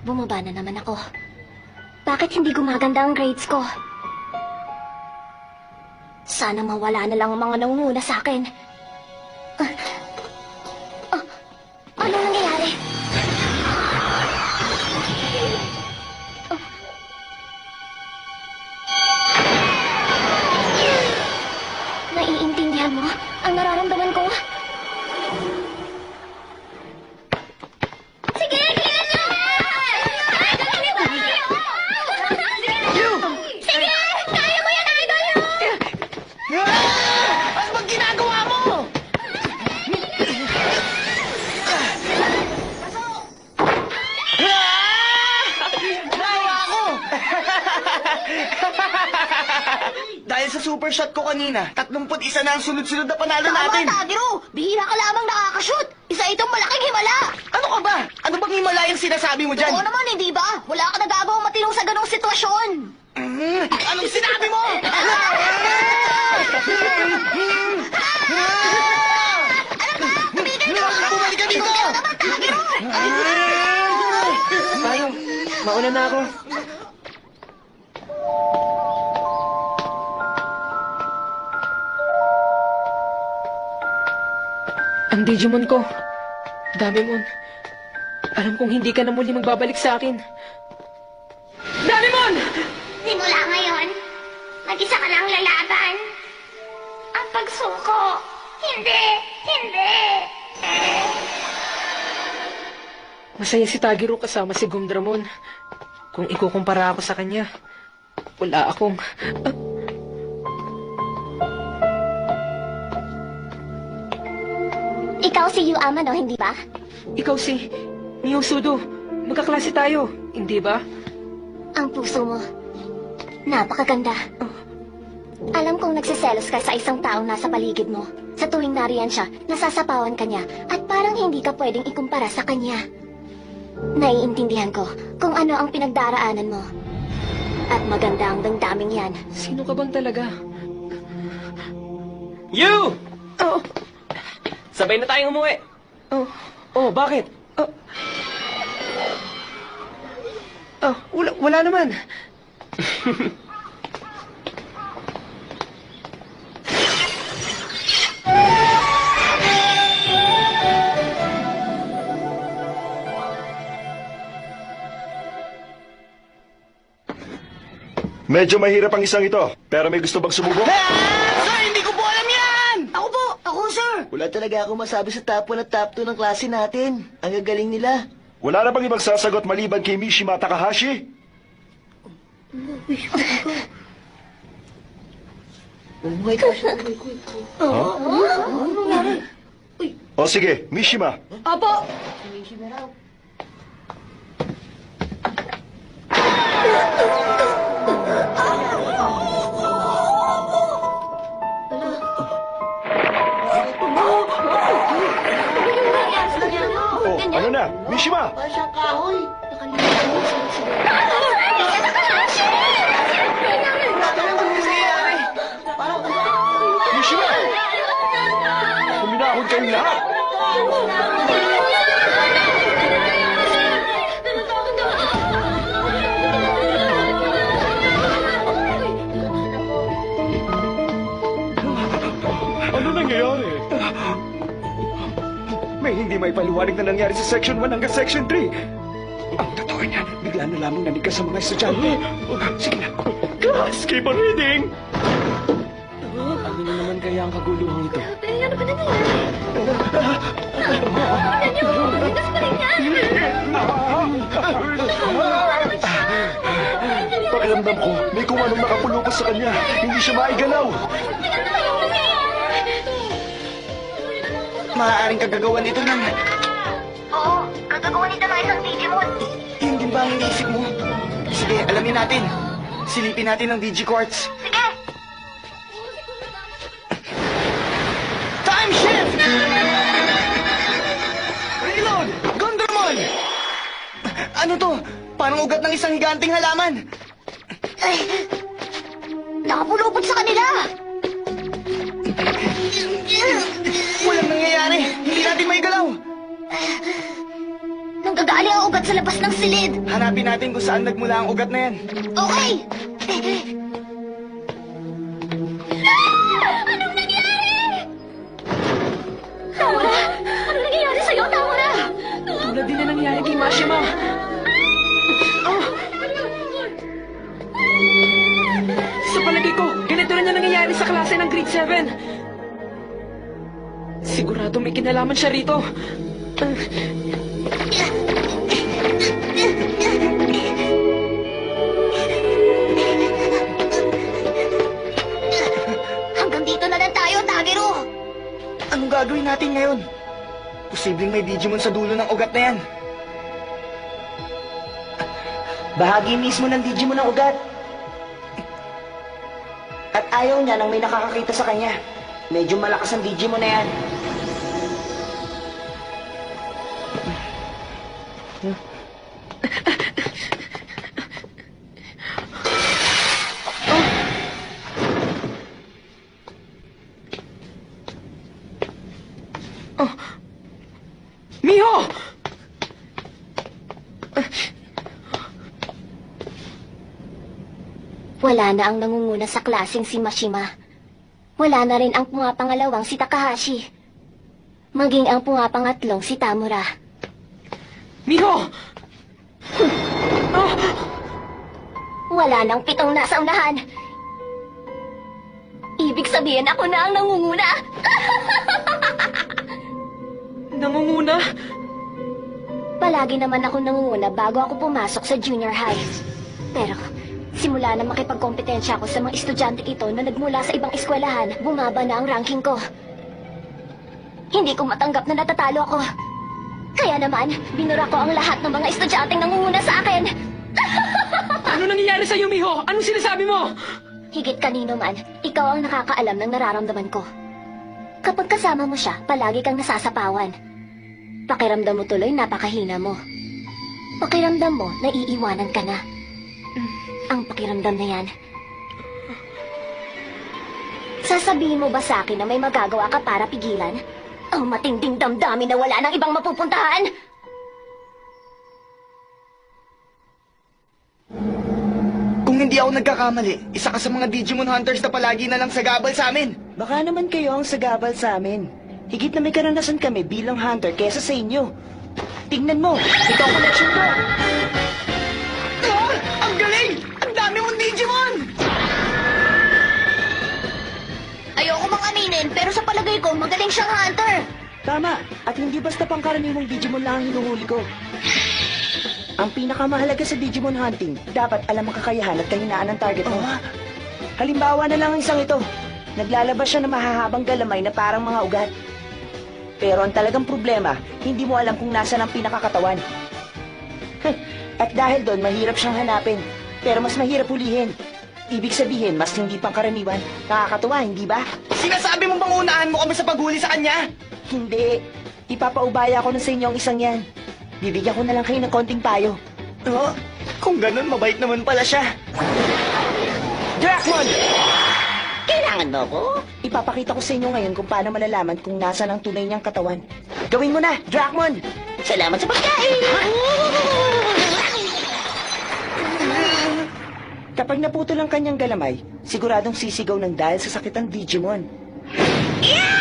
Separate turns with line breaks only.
Bumaba na naman ako. Bakit hindi gumaganda ang grades ko? Sana mawala na lang ang mga nangunguna sa akin. Ano nangyayari? Naiintindihan mo ang nararamdaman ko? Sige, gilan niyo! Sige! Kaya mo yan, idol!
Ano bang ginagawa mo? Nawa ako! Dahil sa super shot ko kanina, 31 na ang sunod-sunod na panalo natin.
Tama, Tagiro! Bihira ka lamang nakakashoot! Isa itong malaking himala!
Ano ka ba? Ano bang himala yung sinasabi mo dyan?
Oo naman, hindi ba? Wala ka nagagawang matinong sa ganong sitwasyon!
Anong sinabi mo? Bumalik ka dito!
Paano? Mauna na ako. Ang Digimon ko. Damimon. Alam kong hindi ka na muli magbabalik sa akin. Damimon!
Simula ngayon, mag-isa ka lang lalaban. Ang pagsuko, hindi!
Masaya si Tagiro kasama si Gumdramon. Kung ikukumpara ako sa kanya, wala akong...
Ikaw si Yu Amano, hindi ba?
Ikaw si Miyosudo. Magkaklase tayo, hindi ba?
Ang puso mo, napakaganda. Alam kong nagsiselos ka sa isang taong nasa paligid mo. Sa tuwing nariyan siya, nasasapawan ka niya at parang hindi ka pwedeng ikumpara sa kanya. Naiintindihan ko kung ano ang pinagdaraanan mo. At maganda ang damdaming yan.
Sino ka bang talaga?
You!
Oh,
Sabay na tayong umuwi.
bakit? Wala naman.
Medyo mahirap ang isang ito, pero may gusto bang sumubok?
Sir, hindi ko po alam yan! Ako, sir! Wala talaga ako masabi sa top 1 at top 2 ng klase natin. Ang gagaling nila.
Wala na bang ibang sasagot maliban kay Mishima Takahashi? O sige, Mishima.
Apo!
Ano na? Mishima! Mishima! Huminahon kayong lahat! Ano nangyayari? May hindi may paliwanag na nangyari sa Section 1 hanggang Section 3. Ang totoo niya, bigla na lamang nanig sa mga estudyante. Sige na. Class, keep on reading!
Ano na naman kaya ang kaguluhan ito?
Ano ba nangyayari? Tingnan niyo, ligas pa rin yan!
Pakiramdam ko, may kung anong nakapulupos sa kanya. Hindi siya maigalaw.
Maaaring kagagawan ito ng...
Oo, gagawin nito ng isang Digimon.
Yun din ba ang iniisip mo? Sige, alamin natin. Silipin natin ang Digiquartz.
Sige!
Time shift! Reload! Gondormon! Ano to? Parang ugat ng isang higanting halaman.
Ay, nakapulupot sa kanila!
Walang nangyayari. Hindi natin may galaw.
Nanggagaling Tali ang ugat sa labas ng silid.
Hanapin natin kung saan nagmula ang ugat na yan.
Okay! Anong nangyari? Tamura! Ano nangyayari sa'yo, Tamura?
Tulad din na nangyari kay Mashima. Sa palagay ko, ganito rin na nangyayari sa klase ng grade 7. Sigurado may kinalaman siya rito.
Hanggang dito na lang tayo, Tageru!
Anong gagawin natin ngayon? Posibleng may Digimon sa dulo ng ugat na yan. Bahagi mismo ng Digimon ng ugat. At ayaw niya nang may nakakakita sa kanya. Medyo malakas ang Digimon na yan.
Miho!
Wala na ang nangunguna sa klaseng si Mashima. Wala na rin ang pungapangalawang si Takahashi. Maging ang pungapangatlong si Tamura.
Miho!
Wala nang 7 nasa unahan. Ibig sabihin ako na ang nangunguna.
Nangunguna?
Palagi naman ako nangunguna bago ako pumasok sa junior high. Pero simula na makipagkompetensya ako sa mga estudyante ito na nagmula sa ibang eskwelahan, bumaba na ang ranking ko. Hindi ko matanggap na natatalo ako. Kaya naman, binura ko ang lahat ng mga estudyanteng nangunguna sa akin.
Ano nangyayari sa'yo, Miho? Anong sinasabi mo?
Higit kanino man, ikaw ang nakakaalam ng nararamdaman ko. Kapag kasama mo siya, palagi kang nasasapawan. Pakiramdam mo tuloy napakahina mo. Pakiramdam mo, naiiwanan ka na. Ang pakiramdam na yan. Sasabihin mo ba sa akin na may magagawa ka para pigilan? Ang matinding damdamin na wala nang ibang mapupuntahan?
Kung hindi ako nagkakamali, isa ka sa mga Digimon Hunters na palagi na lang sagabal sa amin. Baka naman kayo ang sagabal sa amin. Higit na may karanasan kami bilang hunter kesa sa inyo. Tingnan mo, ito ang collection ko. Ang galing! Ang dami mong Digimon!
Ayoko mang aminin, pero sa palagay ko, magaling siyang hunter.
Tama, at hindi basta pangkaraniwang Digimon lang ang hinuhuli ko. Ang pinakamahalaga sa Digimon hunting, dapat alam ang kakayahan at kahinaan ng target mo. Halimbawa na lang ang isang ito. Naglalabas siya ng mahahabang galamay na parang mga ugat. Pero ang talagang problema, hindi mo alam kung nasaan ang pinakakatawan. At dahil doon, mahirap siyang hanapin. Pero mas mahirap hulihin. Ibig sabihin, mas hindi pangkaraniwan. Nakakatuwa, hindi ba? Sinasabi mo bang unahan mo kami sa paghuli sa kanya? Hindi. Ipapaubaya ko na sa inyo ang isang yan. Bibigyan ko na lang kayo ng konting payo. Oh, kung ganun, mabait naman pala siya. Dracmon! Kailangan mo ko? Ipapakita ko sa inyo ngayon kung paano malalaman kung nasaan ang tunay niyang katawan. Gawin mo na, Dracmon! Salamat sa pagkain! Kapag naputol ang kanyang galamay, siguradong sisigaw ng dahil sa sakit ang Digimon. Yeah!